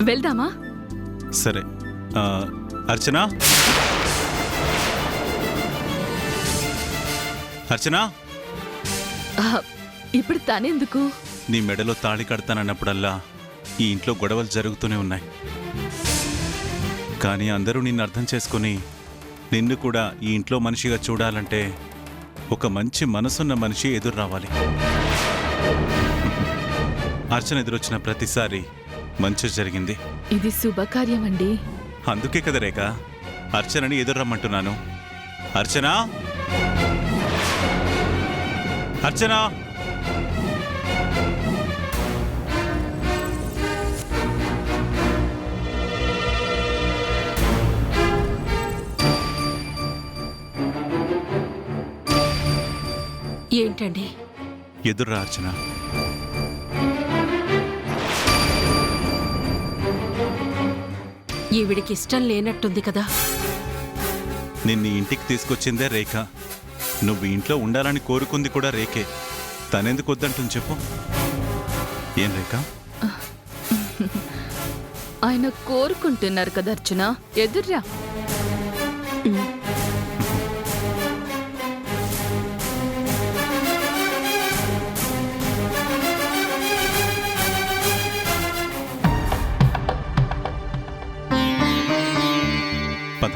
వెళ్దామా? సరే. అర్చన, అర్చన, ఇప్పుడు తనెందుకు? నీ మెడలో తాళి కడతానన్నప్పుడల్లా ఈ ఇంట్లో గొడవలు జరుగుతూనే ఉన్నాయి. కానీ అందరూ నిన్ను అర్థం చేసుకుని నిన్ను కూడా ఈ ఇంట్లో మనిషిగా చూడాలంటే ఒక మంచి మనసున్న మనిషి ఎదురు రావాలి. అర్చన ఎదురొచ్చిన ప్రతిసారి మంచి జరిగింది. ఇది శుభకార్యం అండి. అందుకే కదా రేఖ అర్చనని ఎదురు రమ్మంటున్నాను. అర్చన, అర్చన, ఏంటండి? ఎదుర్రా అర్చన. ఈవిడికి ఇష్టం లేనట్టుంది కదా. నిన్ను ఇంటికి తీసుకొచ్చిందే రేఖ. నువ్వు ఇంట్లో ఉండాలని కోరుకుంది కూడా రేఖే. తనెందుకు వద్దంటుంది చెప్పు. ఏం రేఖ? ఆయన కోరుకుంటున్నారు కదా అర్చన, ఎదుర్రా. పద.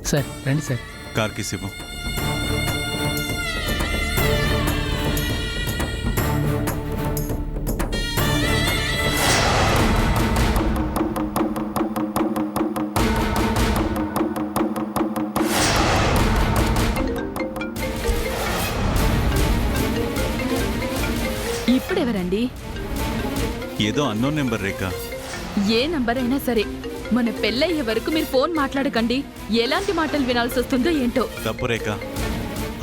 సార్ రండి సార్. కార్కి శివు. ఇప్పుడెవరండి? ఏదో అన్నోన్ నెంబర్ రేఖ. ఏ నంబర్ అయినా సరే మన పెళ్ళయ్యే వరకు మీరు ఫోన్ మాట్లాడకండి. ఎలాంటి మాటలు వినాల్సి వస్తుందో ఏంటో. తప్పు రేఖ.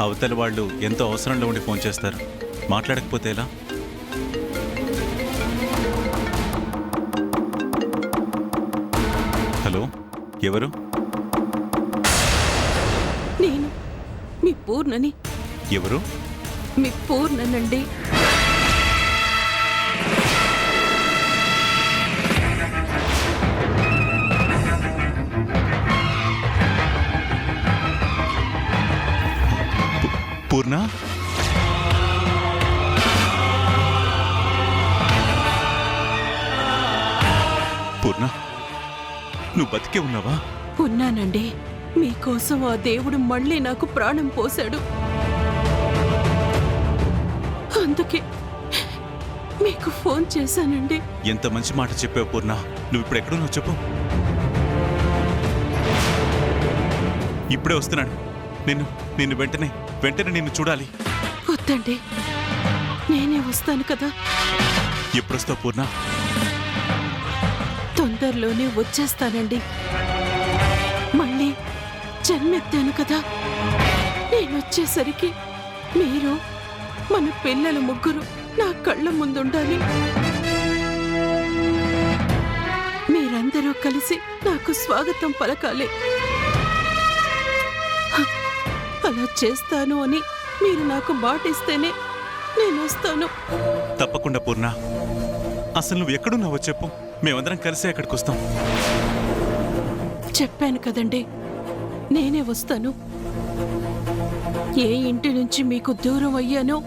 అవతల వాళ్ళు ఎంతో అవసరంలో ఉండి ఫోన్ చేస్తారు. మాట్లాడకపోతే ఎలా? హలో, ఎవరు? నేను మీ పూర్ణని. ఎవరు? మీ పూర్ణనండి. పూర్ణ? పూర్ణ, నువ్వు బతికే ఉన్నావా? ఉన్నానండి. మీకోసం ఆ దేవుడు మళ్ళీ నాకు ప్రాణం పోశాడు. అందుకే మీకు ఫోన్ చేశానండి. ఎంత మంచి మాట చెప్పావు పూర్ణ. నువ్వు ఇప్పుడు ఎక్కడున్నావు చెప్పు. ఇప్పుడే వస్తున్నాడు. నిన్ను వెంటనే నిన్ను చూడాలి. వద్దండి, నేనే వస్తాను కదా. ఎప్పుడొస్తావు పూర్ణ? తొందరలోనే వచ్చేస్తానండి. మళ్ళీ జన్మెత్తాను కదా. నేనొచ్చేసరికి మీరు, మన పిల్లలు ముగ్గురు నా కళ్ళ ముందుండాలి. మీరందరూ కలిసి నాకు స్వాగతం పలకాలి. అలా చేస్తాను అని మీరు నాకు మాటిస్తేనే నేను వస్తాను. తప్పకుండా పూర్ణ. అసలు నువ్వు ఎక్కడున్నావో చెప్పు. మేమందరం కలిసి అక్కడికి వస్తాం. చెప్పాను కదండి, నేనే వస్తాను. ఏ ఇంటి నుంచి మీకు దూరం అయ్యానో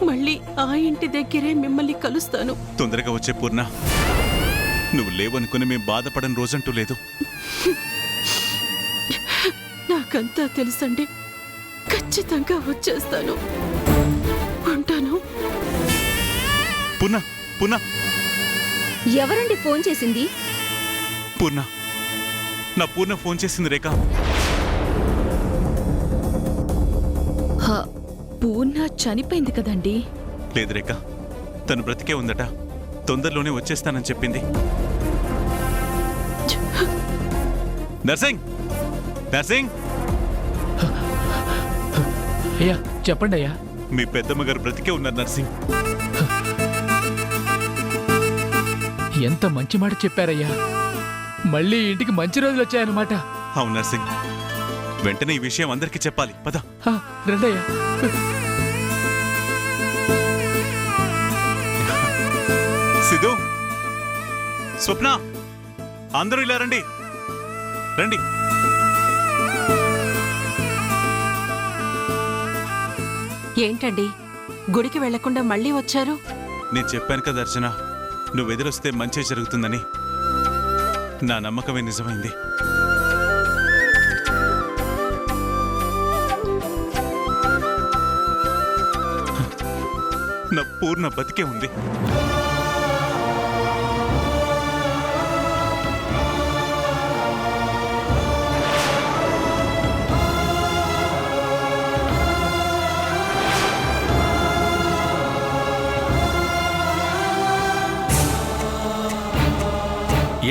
మళ్ళీ ఆ ఇంటి దగ్గరే మిమ్మల్ని కలుస్తాను. తొందరగా వచ్చే పూర్ణ. నువ్వు లేవనుకుని మేము బాధపడని రోజంటూ లేదు. నాకంతా తెలుసండి. ఖచ్చితంగా వచ్చేస్తాను. ఉంటాను. పూర్ణ, పూర్ణ, ఎవరండి ఫోన్ చేసింది? పూర్ణ, నా పూర్ణ ఫోన్ చేసింది రేఖ. పూర్ణ చనిపోయింది కదండి. లేదు రేఖ, తను బ్రతికే ఉందట. తొందరలోనే వచ్చేస్తానని చెప్పింది. నర్సింగ్, నర్సింగ్, అయ్యా చెప్పండి అయ్యా. మీ పెద్దమ్మ గారు బ్రతికే ఉన్నారు నర్సింగ్. ఎంత మంచి మాట చెప్పారయ్యా. మళ్ళీ ఇంటికి మంచి రోజులు వచ్చాయన్నమాట. అవును నర్సింగ్, వెంటనే ఈ విషయం అందరికీ చెప్పాలి. పద. రండయ్యా. సిద్ధు, స్వప్న, అందరూ ఇలా రండి, రండి. ఏంటండి గుడికి వెళ్లకుండా మళ్ళీ వచ్చారు? నేను చెప్పాను కదా అర్చన, నువ్వు ఎదురొస్తే మంచి జరుగుతుందని. నా నమ్మకమే నిజమైంది. నా పూర్ణ బతికే ఉంది.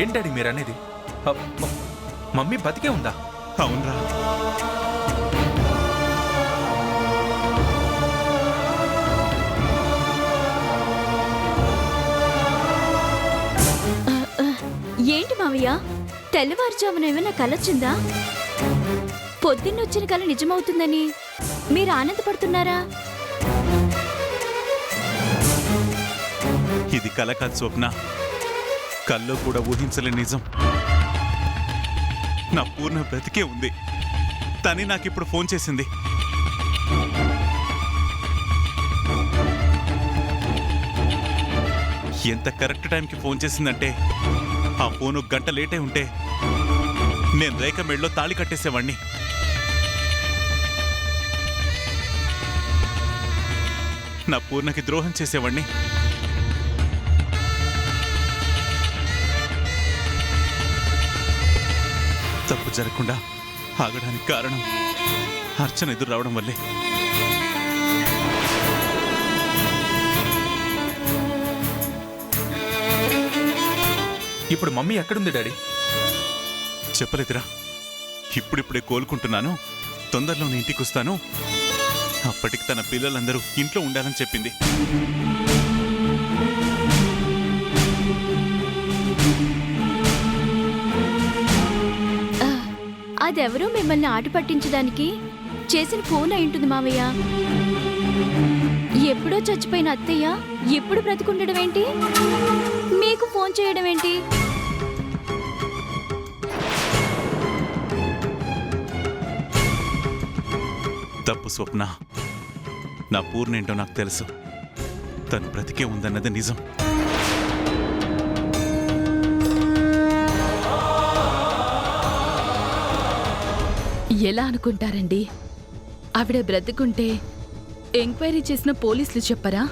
ఏంటండి మీరు అనేది? మమ్మీ బతికే ఉందా? అవునరా. ఏంటి మావయ్య, తెల్లవారుజామున ఏమైనా కలొచ్చిందా? పొద్దున్నొచ్చిన కల నిజమవుతుందని మీరు ఆనందపడుతున్నారా? ఇది కల కాదు స్వప్న, కల్లో కూడా ఊహించలేని నిజం. నా పూర్ణ బ్రతికే ఉంది. తని నాకిప్పుడు ఫోన్ చేసింది. ఎంత కరెక్ట్ టైంకి ఫోన్ చేసిందంటే, ఆ ఫోను గంట లేటే ఉంటే నేను రేఖ మెడలో తాళి కట్టేసేవాణ్ణి. నా పూర్ణకి ద్రోహం చేసేవాణ్ణి. తప్పు జరగకుండా ఆగడానికి కారణం అర్చన ఎదురు రావడం వల్లే. ఇప్పుడు మమ్మీ ఎక్కడుంది డాడీ? చెప్పలేదురా, ఇప్పుడిప్పుడే కోలుకుంటున్నాను, తొందరలోనే ఇంటికి వస్తాను, అప్పటికి తన పిల్లలందరూ ఇంట్లో ఉండాలని చెప్పింది. అదెవరో మిమ్మల్ని ఆట పట్టించడానికి చేసిన ఫోన్ అయి ఉంటుంది మావయ్య. ఎప్పుడో చచ్చిపోయిన అత్తయ్య ఎప్పుడు బ్రతికుండడం ఏంటి? మీకు ఫోన్ చేయడం ఏంటి? తప్పు స్వప్న. నా పూర్ణేంటో నాకు తెలుసు. తను బ్రతికే ఉందన్నది నిజం. ఎలా అనుకుంటారండి? ఆవిడ బ్రతుకుంటే ఎంక్వైరీ చేసిన పోలీసులు చెప్పరా?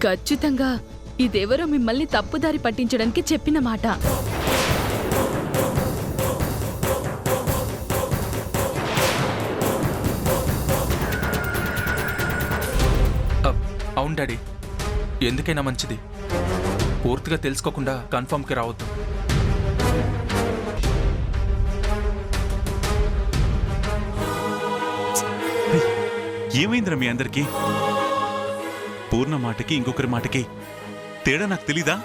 ఖచ్చితంగా ఇదెవరో మిమ్మల్ని తప్పుదారి పట్టించడానికి చెప్పిన మాట. అవును డాడీ, ఎందుకైనా మంచిది పూర్తిగా తెలుసుకోకుండా కన్ఫర్మ్కి రావద్దు. ఏమైందిరా మీ అందరికీ? పూర్ణ మాటకి ఇంకొకరి మాటకి తేడా నాకు తెలీదా?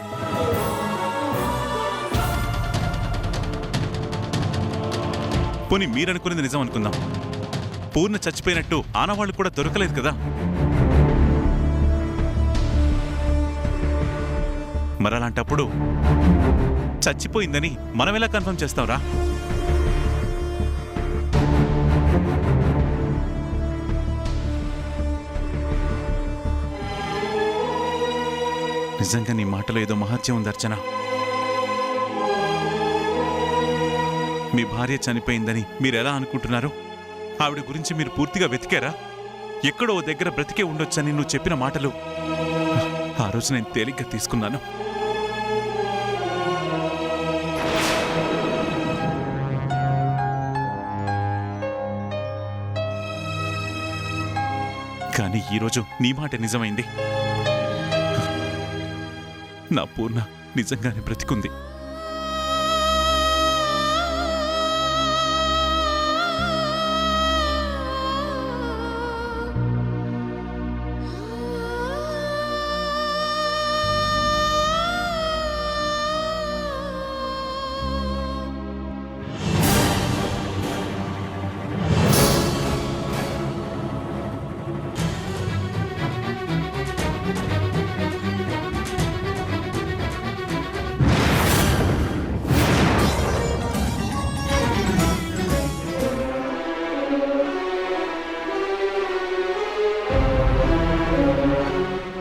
పోనీ మీరనుకునేది నిజం అనుకుందాం. పూర్ణ చచ్చిపోయినట్టు ఆనవాళ్ళు కూడా దొరకలేదు కదా. మరలాంటప్పుడు చచ్చిపోయిందని మనం ఎలా కన్ఫర్మ్ చేస్తాంరా? నిజంగా నీ మాటలో ఏదో మహత్యం ఉంది అర్చన. మీ భార్య చనిపోయిందని మీరెలా అనుకుంటున్నారు? ఆవిడ గురించి మీరు పూర్తిగా వెతికారా? ఎక్కడో ఓ దగ్గర బ్రతికే ఉండొచ్చని నువ్వు చెప్పిన మాటలు ఆ రోజు నేను తేలిగ్గా తీసుకున్నాను. కానీ ఈరోజు నీ మాట నిజమైంది. నా పూర్ణ నిజంగానే బ్రతికుంది.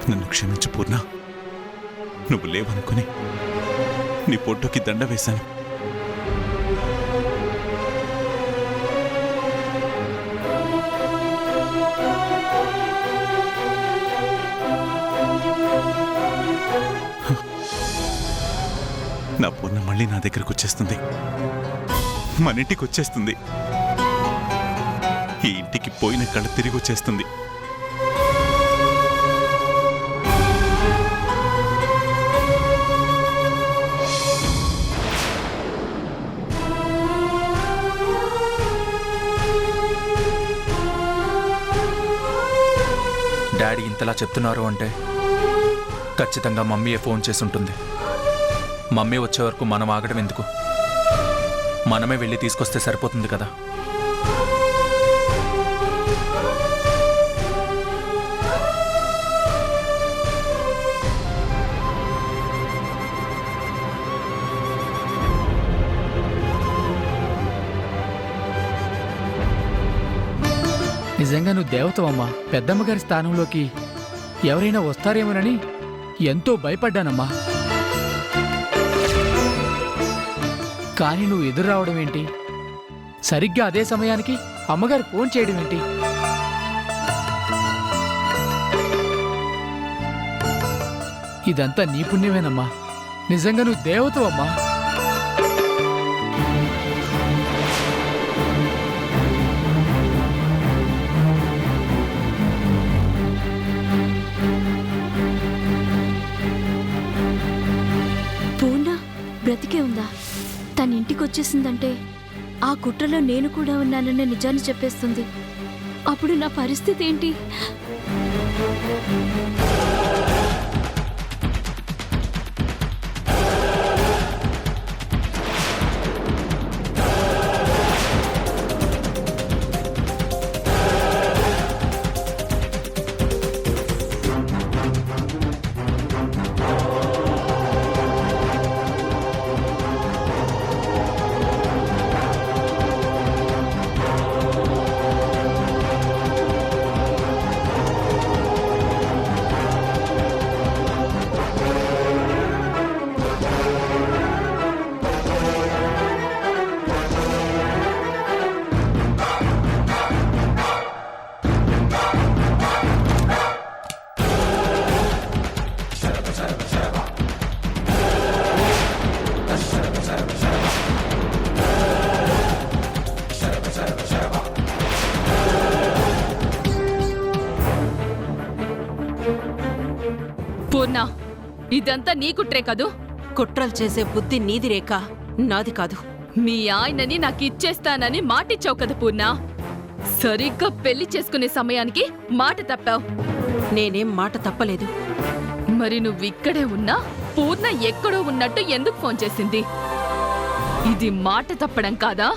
నన్ను క్షమించు పూర్ణ. నువ్వు లేవనుకుని నీ పొట్టుకి దండ వేశాను. నా పూర్ణ మళ్ళీ నా దగ్గరకు వచ్చేస్తుంది, మన ఇంటికి వచ్చేస్తుంది. ఈ ఇంటికి పోయిన కళ తిరిగి వచ్చేస్తుంది. డాడీ ఇంతలా చెప్తున్నారు అంటే ఖచ్చితంగా మమ్మీయే ఫోన్ చేసి ఉంటుంది. మమ్మీ వచ్చే వరకు మనం ఆగడం ఎందుకు? మనమే వెళ్ళి తీసుకొస్తే సరిపోతుంది కదా. నిజంగా నువ్వు దేవతవమ్మా. పెద్దమ్మగారి స్థానంలోకి ఎవరైనా వస్తారేమోనని ఎంతో భయపడ్డానమ్మా. కానీ నువ్వు ఎదురు రావడం ఏంటి? సరిగ్గా అదే సమయానికి అమ్మగారు ఫోన్ చేయడం ఏంటి? ఇదంతా నీ పుణ్యమేనమ్మా. నిజంగా నువ్వు దేవతవమ్మా. పూర్ణ బ్రతికే ఉందా? తన ఇంటికి వచ్చేసిందంటే ఆ కుట్రలో నేను కూడా ఉన్నానన్న నిజాన్ని చెప్పేస్తుంది. అప్పుడు నా పరిస్థితి ఏంటి? పూర్ణ, ఇదంతా నీ కుట్రే కదూ? కుట్రలు చేసే బుద్ధి నీది రేఖ, నాది కాదు. మీ ఆయనని నాకు ఇచ్చేస్తానని మాటిచ్చావు కదా పూర్ణ. సరిగ్గా పెళ్లి చేసుకునే సమయానికి మాట తప్పావు. నేనేం మాట తప్పలేదు. మరి నువ్విక్కడే ఉన్నా పూర్ణ ఎక్కడో ఉన్నట్టు ఎందుకు ఫోన్ చేసింది? ఇది మాట తప్పడం కాదా?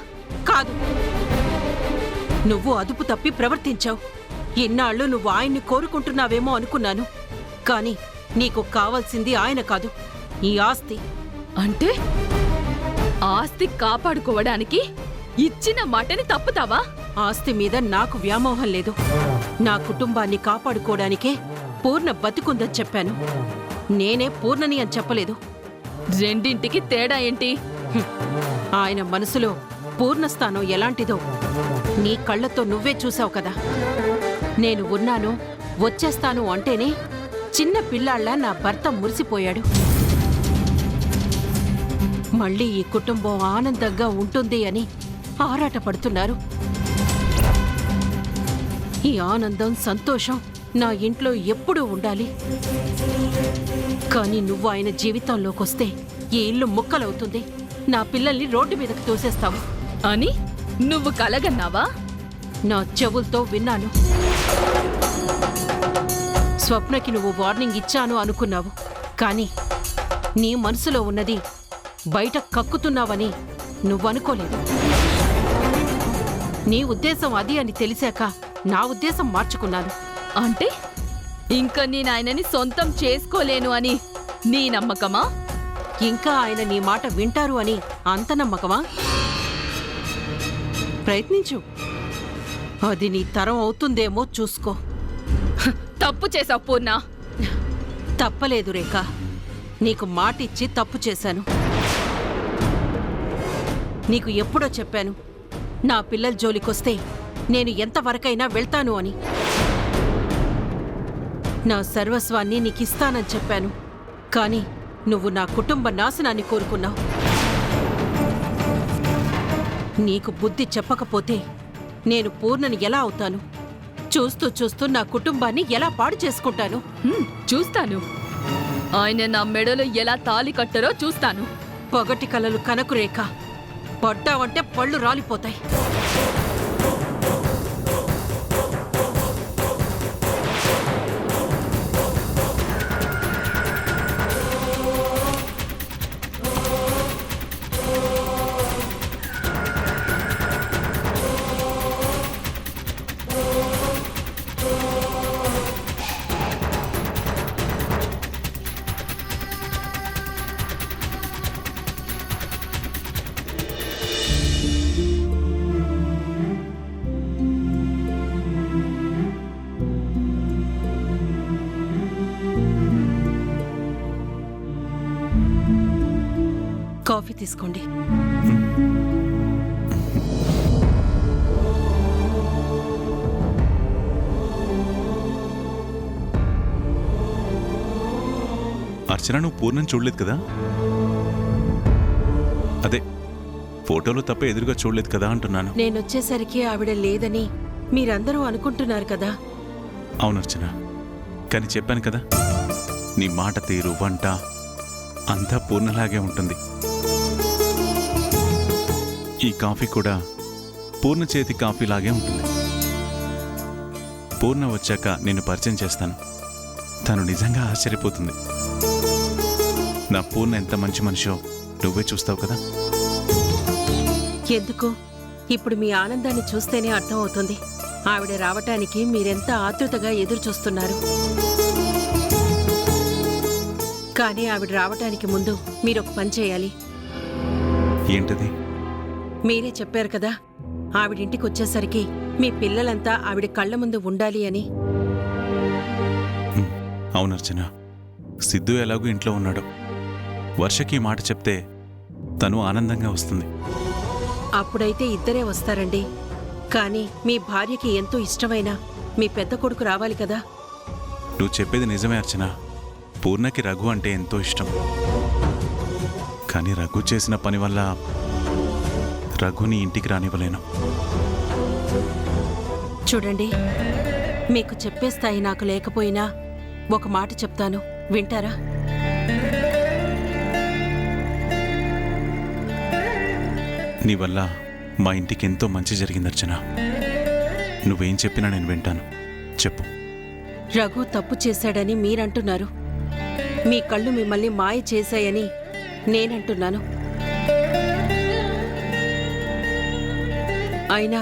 కాదు, నువ్వు అదుపు తప్పి ప్రవర్తించావు. ఇన్నాళ్ళు నువ్వు ఆయన్ని కోరుకుంటున్నావేమో అనుకున్నాను. కాని నీకు కావాల్సింది ఆయన కాదు, ఈ ఆస్తి. అంటే ఆస్తి కాపాడుకోవడానికి ఇచ్చిన మాటని తప్పుతావా? ఆస్తి మీద నాకు వ్యామోహం లేదు. నా కుటుంబాన్ని కాపాడుకోవడానికే పూర్ణ బతికుందని చెప్పాను. నేనే పూర్ణని అని చెప్పలేదు. రెండింటికి తేడా ఏంటి? ఆయన మనసులో పూర్ణస్థానం ఎలాంటిదో నీ కళ్ళతో నువ్వే చూసావు కదా. నేను ఉన్నాను, వచ్చేస్తాను అంటేనే చిన్న పిల్లాళ్ళ నా భర్త మురిసిపోయాడు. మళ్ళీ ఈ కుటుంబం ఆనందంగా ఉంటుంది అని ఆరాటపడుతున్నారు. ఈ ఆనందం సంతోషం నా ఇంట్లో ఎప్పుడూ ఉండాలి. కానీ నువ్వు ఆయన జీవితంలోకొస్తే ఈ ఇల్లు ముక్కలవుతుంది. నా పిల్లల్ని రోడ్డు మీదకి తోసేస్తావు అని నువ్వు కలగన్నావా? నా చెవులతో విన్నాను. స్వప్నకి నువ్వు వార్నింగ్ ఇచ్చాను అనుకున్నావు, కానీ నీ మనసులో ఉన్నది బయట కక్కుతున్నావని నువ్వనుకోలేదు. నీ ఉద్దేశం అది అని తెలిసాక నా ఉద్దేశం మార్చుకున్నాను. అంటే ఇంకా నేను ఆయనని సొంతం చేసుకోలేను అని నీ నమ్మకమా? ఇంకా ఆయన నీ మాట వింటారు అని అంత నమ్మకమా? ప్రయత్నించు, అది నీ తరం అవుతుందేమో చూసుకో. తప్పు చేసావు పూర్ణ. తప్పలేదు రేఖ, నీకు మాటిచ్చి తప్పు చేశాను. నీకు ఎప్పుడో చెప్పాను, నా పిల్లల జోలికొస్తే నేను ఎంతవరకైనా వెళ్తాను అని. నా సర్వస్వాన్ని నీకిస్తానని చెప్పాను, కానీ నువ్వు నా కుటుంబ నాశనాన్ని కోరుకున్నావు. నీకు బుద్ధి చెప్పకపోతే నేను పూర్ణని ఎలా అవుతాను? చూస్తూ చూస్తూ నా కుటుంబాన్ని ఎలా పాడు చేసుకుంటాను? చూస్తాను. ఆయన నా మెడలో ఎలా తాళి కట్టరో చూస్తాను. పొగటి కలలు కనకు రేఖ, పడ్డావంటే పళ్ళు రాలిపోతాయి. కాఫీ తీసుకోండి. అర్చన, నువ్వు పూర్ణం చూడలేదు కదా? అదే ఫోటోలో తప్ప ఎదురుగా చూడలేదు కదా అంటున్నాను. నేనొచ్చేసరికి ఆవిడ లేదని మీరందరూ అనుకుంటున్నారు కదా? అవును అర్చన, కానీ చెప్పాను కదా, నీ మాట తీరు వంట అంతా పూర్ణలాగే ఉంటుంది. ఈ కాఫీ కూడా పూర్ణ చేతి కాఫీలాగే ఉంటుంది. పూర్ణ వచ్చాక నిన్ను పరిచయం చేస్తాను. తను నిజంగా ఆశ్చర్యపోతుంది. నా పూర్ణ ఎంత మంచి మనిషో నువ్వే చూస్తావు కదా. ఎందుకు? ఇప్పుడు మీ ఆనందాన్ని చూస్తేనే అర్థమవుతుంది. ఆవిడ రావటానికి మీరెంత ఆతృతగా ఎదురు చూస్తున్నారు. కానీ ఆవిడ రావటానికి ముందు మీరొక పని చేయాలి. ఏంటది? మీరే చెప్పారు కదా, ఆవిడింటికి వచ్చేసరికి మీ పిల్లలంతా ఆవిడ కళ్ళ ముందు ఉండాలి అని. అవునర్చన, సిద్ధు ఎలాగూ ఇంట్లో ఉన్నాడు. వర్షకి ఈ మాట చెప్తే తను ఆనందంగా వస్తుంది. అప్పుడైతే ఇద్దరే వస్తారండి. కానీ మీ భార్యకి ఎంతో ఇష్టమైన మీ పెద్ద కొడుకు రావాలి కదా. నువ్వు చెప్పేది నిజమే అర్చన. పూర్ణకి రఘు అంటే ఎంతో ఇష్టం. కానీ రఘు చేసిన పని వల్ల రఘుని ఇంటికి రానివ్వలేను. చూడండి, మీకు చెప్పే స్థాయి నాకు లేకపోయినా ఒక మాట చెప్తాను, వింటారా? నీ వల్ల మా ఇంటికి ఎంతో మంచి జరిగింది అర్చన. నువ్వేం చెప్పినా నేను వింటాను. చెప్పు. రఘు తప్పు చేశాడని మీరంటున్నారు. మీ కళ్ళు మిమ్మల్ని మాయ చేశాయని నేనంటున్నాను. అయినా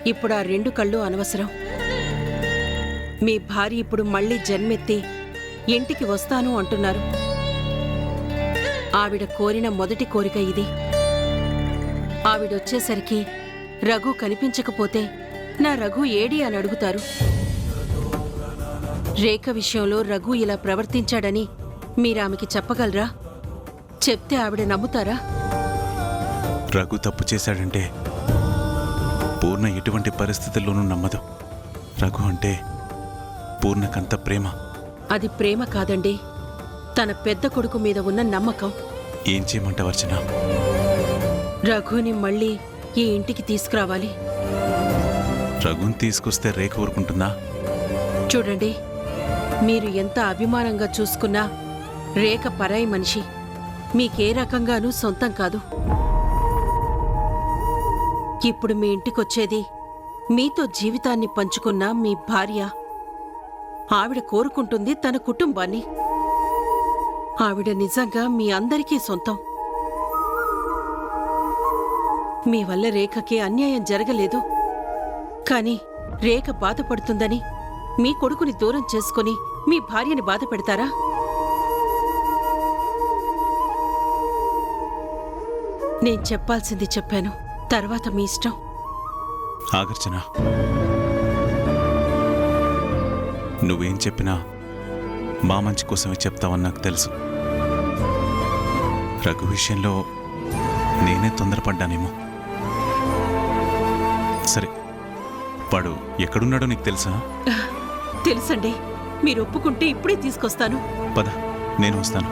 ఇప్పుడు ఆ రెండు కళ్ళు అనవసరం. మీ భార్య ఇప్పుడు మళ్ళీ జన్మెత్తి ఇంటికి వస్తాను అంటున్నారు. ఆవిడ కోరిన మొదటి కోరిక ఇది. ఆవిడొచ్చేసరికి రఘు కనిపించకపోతే నా రఘు ఏడి అని అడుగుతారు. రేఖ విషయంలో రఘు ఇలా ప్రవర్తించాడని మీరామెకి చెప్పగలరా? చెప్తే ఆవిడ నమ్ముతారా? రఘు తప్పు చేశాడంటే పూర్ణ ఎటువంటి పరిస్థితుల్లోనూ నమ్మదు. రఘు అంటే పూర్ణకంత ప్రేమ. అది ప్రేమ కాదండి, తన పెద్ద కొడుకు మీద ఉన్న నమ్మకం. ఏం చేయమంటావు అర్చన? రఘుని మళ్ళీ ఈ ఇంటికి తీసుకురావాలి. రఘుని తీసుకొస్తే రేఖ ఊరుకుంటుందా? చూడండి, మీరు ఎంత అభిమానంగా చూసుకున్నా రేఖ పరాయి మనిషి, మీకే రకంగానూ సొంతం కాదు. ఇప్పుడు మీ ఇంటికొచ్చేది మీతో జీవితాన్ని పంచుకున్న మీ భార్య. ఆవిడ కోరుకుంటుంది తన కుటుంబాన్ని. ఆవిడ నిజంగా మీ అందరికీ సొంతం. మీ వల్ల రేఖకి అన్యాయం జరగలేదు. కాని రేఖ బాధపడుతుందని మీ కొడుకుని దూరం చేసుకుని మీ భార్యని బాధ పెడతారా? నేను చెప్పాల్సింది చెప్పాను, తర్వాత మీ ఇష్టం. ఆగర్చన, నువ్వేం చెప్పినా మా మంచి కోసమే చెప్తావని నాకు తెలుసు. రఘు విషయంలో నేనే తొందరపడ్డానేమో. సరే, వాడు ఎక్కడున్నాడో నీకు తెలుసా? తెలుసండి. మీరు ఒప్పుకుంటే ఇప్పుడే తీసుకొస్తాను. పద, నేను వస్తాను.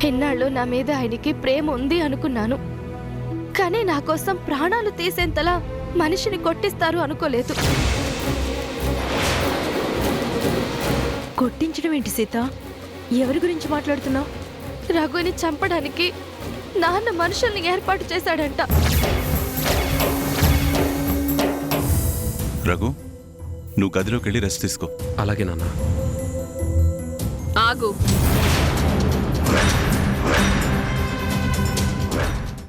ఎన్నాళ్ళు నా మీద ఆయనకి ప్రేమ ఉంది అనుకున్నాను, కానీ నా కోసం ప్రాణాలు తీసేంతలా మనిషిని కొట్టిస్తారు అనుకోలేదు. కొట్టించడం ఏంటి సీత? ఎవరి గురించి మాట్లాడుతున్నావు? రఘుని చంపడానికి నాన్న మనుషుల్ని ఏర్పాటు చేశాడంట. రఘు, నువ్వు గదిలోకి వెళ్ళి రెస్ట్ తీసుకో. అలాగే నాన్న. ఆగు.